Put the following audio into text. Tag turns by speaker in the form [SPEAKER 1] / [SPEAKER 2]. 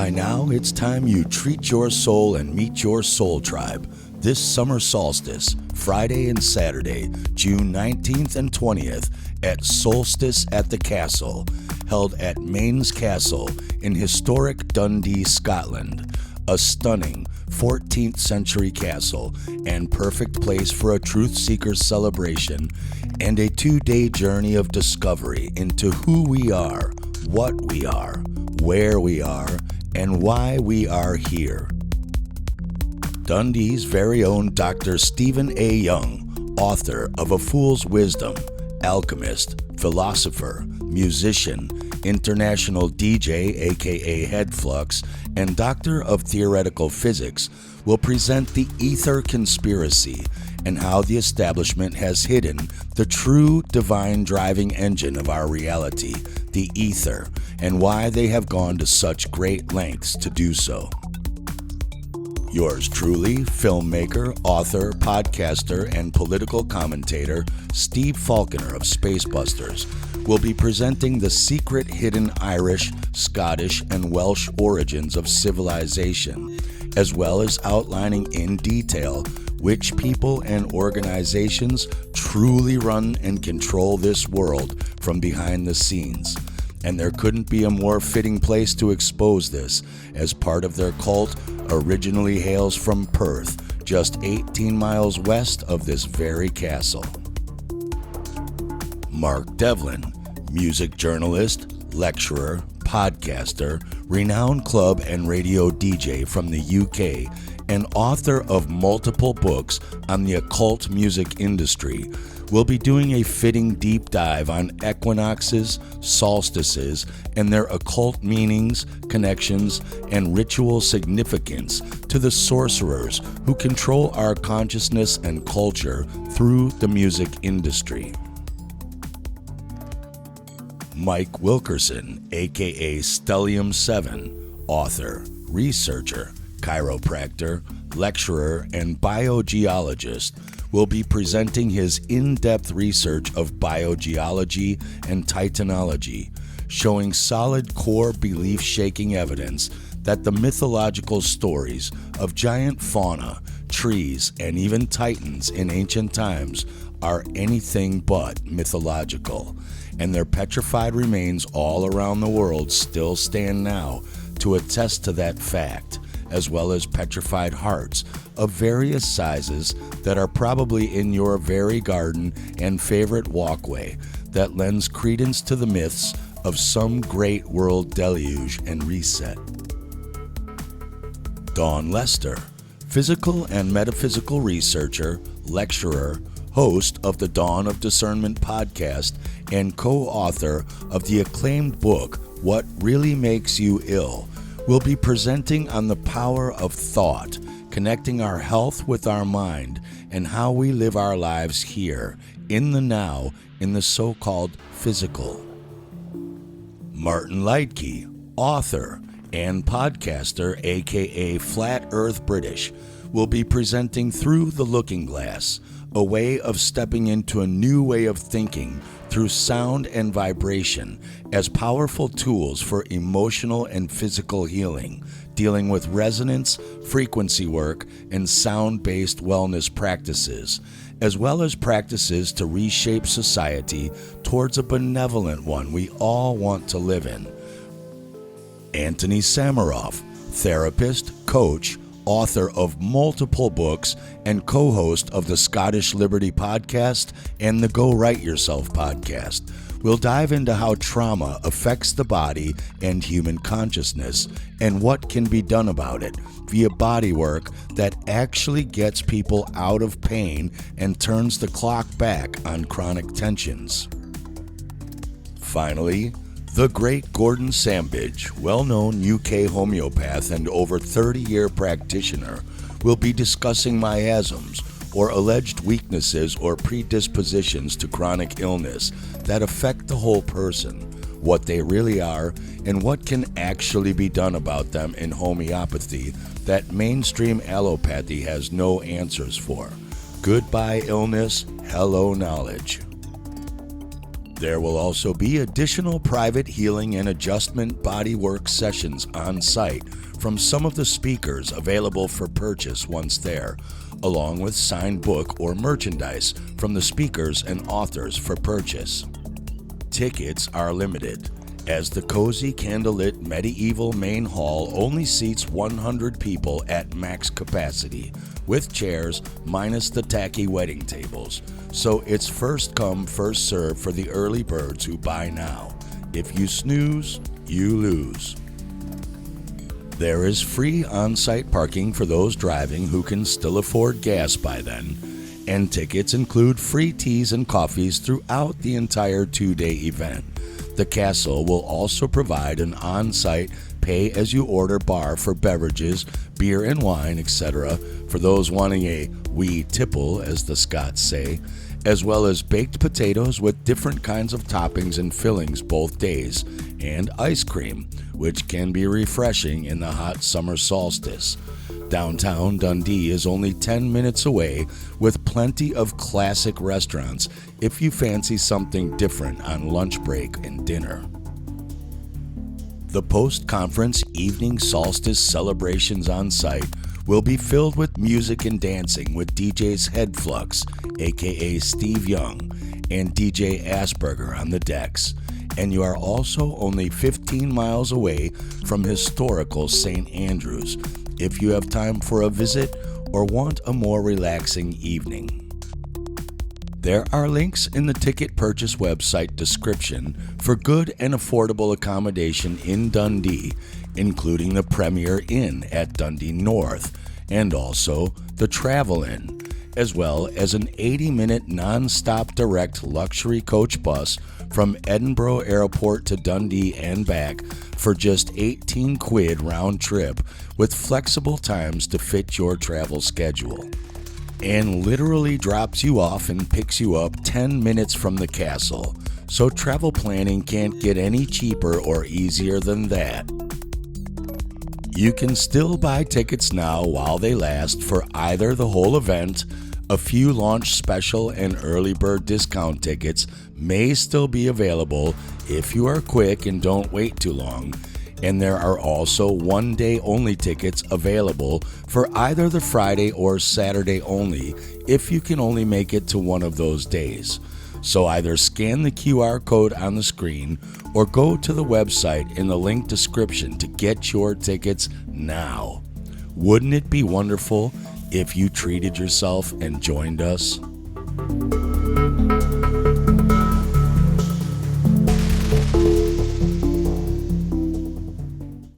[SPEAKER 1] By now, it's time you treat your soul and meet your soul tribe this summer solstice, Friday and Saturday, June 19th and 20th at Soulstice at the Castle, held at Mains Castle in historic Dundee, Scotland. A stunning 14th century castle and perfect place for a truth seeker celebration and a 2-day journey of discovery into who we are, what we are, where we are, and why we are here. Dundee's very own Dr. Stephen A. Young, author of A Fool's Wisdom, alchemist, philosopher, musician, international DJ aka Hedflux, and Doctor of Theoretical Physics, will present the Ether Conspiracy and how the establishment has hidden the true divine driving engine of our reality, the ether, and why they have gone to such great lengths to do so. Yours truly, filmmaker, author, podcaster, and political commentator Steve Falconer of Spacebusters will be presenting the secret hidden Irish, Scottish, and Welsh origins of civilization, as well as outlining in detail which people and organizations truly run and control this world from behind the scenes. And there couldn't be a more fitting place to expose this, as part of their cult originally hails from Perth, just 18 miles west of this very castle. Mark Devlin, music journalist, lecturer, podcaster, renowned club and radio DJ from the UK, and author of multiple books on the occult music industry, will be doing a fitting deep dive on equinoxes, solstices, and their occult meanings, connections, and ritual significance to the sorcerers who control our consciousness and culture through the music industry. Mike Wilkerson, aka Stellium7, author, researcher, chiropractor, lecturer, and biogeologist, will be presenting his in-depth research of biogeology and titanology, showing solid core belief-shaking evidence that the mythological stories of giant fauna, trees, and even titans in ancient times are anything but mythological, and their petrified remains all around the world still stand now to attest to that fact, as well as petrified hearts of various sizes that are probably in your very garden and favorite walkway that lends credence to the myths of some great world deluge and reset. Dawn Lester, physical and metaphysical researcher, lecturer, host of the Dawn of Discernment podcast, and co-author of the acclaimed book, What Really Makes You Ill, will be presenting on the power of thought, connecting our health with our mind, and how we live our lives here, in the now, in the so-called physical. Martin Leitke, author and podcaster, aka Flat Earth British, will be presenting Through the Looking Glass, a way of stepping into a new way of thinking through sound and vibration as powerful tools for emotional and physical healing, dealing with resonance, frequency work, and sound-based wellness practices, as well as practices to reshape society towards a benevolent one we all want to live in. Anthony Samaroff, therapist, coach, author of multiple books, and co-host of the Scottish Liberty podcast and the Go Write Yourself podcast, will dive into how trauma affects the body and human consciousness and what can be done about it via body work that actually gets people out of pain and turns the clock back on chronic tensions. Finally, the great Gordon Sambidge, well-known UK homeopath and over 30-year practitioner, will be discussing miasms, or alleged weaknesses or predispositions to chronic illness that affect the whole person, what they really are, and what can actually be done about them in homeopathy that mainstream allopathy has no answers for. Goodbye illness, hello knowledge. There will also be additional private healing and adjustment bodywork sessions on site from some of the speakers available for purchase once there, along with signed book or merchandise from the speakers and authors for purchase. Tickets are limited, as the cozy candlelit medieval main hall only seats 100 people at max capacity, with chairs minus the tacky wedding tables, so it's first come, first serve for the early birds who buy now. If you snooze, you lose. There is free on-site parking for those driving who can still afford gas by then, and tickets include free teas and coffees throughout the entire 2-day event. The castle will also provide an on-site pay-as-you-order bar for beverages, beer and wine, etc., for those wanting a wee tipple, as the Scots say, as well as baked potatoes with different kinds of toppings and fillings both days, and ice cream, which can be refreshing in the hot summer solstice. Downtown Dundee is only 10 minutes away, with plenty of classic restaurants if you fancy something different on lunch break and dinner. The post-conference evening solstice celebrations on site will be filled with music and dancing with DJs Hedflux, aka Steve Young, and DJ ASPERGER on the decks. And you are also only 15 miles away from historical St. Andrews if you have time for a visit or want a more relaxing evening. There are links in the ticket purchase website description for good and affordable accommodation in Dundee, including the Premier Inn at Dundee North, and also the Travel Inn, as well as an 80-minute non-stop direct luxury coach bus from Edinburgh Airport to Dundee and back for just 18 quid round trip, with flexible times to fit your travel schedule, and literally drops you off and picks you up 10 minutes from the castle, so travel planning can't get any cheaper or easier than that. You can still buy tickets now while they last for either the whole event. A few launch special and early bird discount tickets may still be available if you are quick and don't wait too long, and there are also one-day only tickets available for either the Friday or Saturday only if you can only make it to one of those days. So either scan the QR code on the screen or go to the website in the link description to get your tickets now. Wouldn't it be wonderful if you treated yourself and joined us?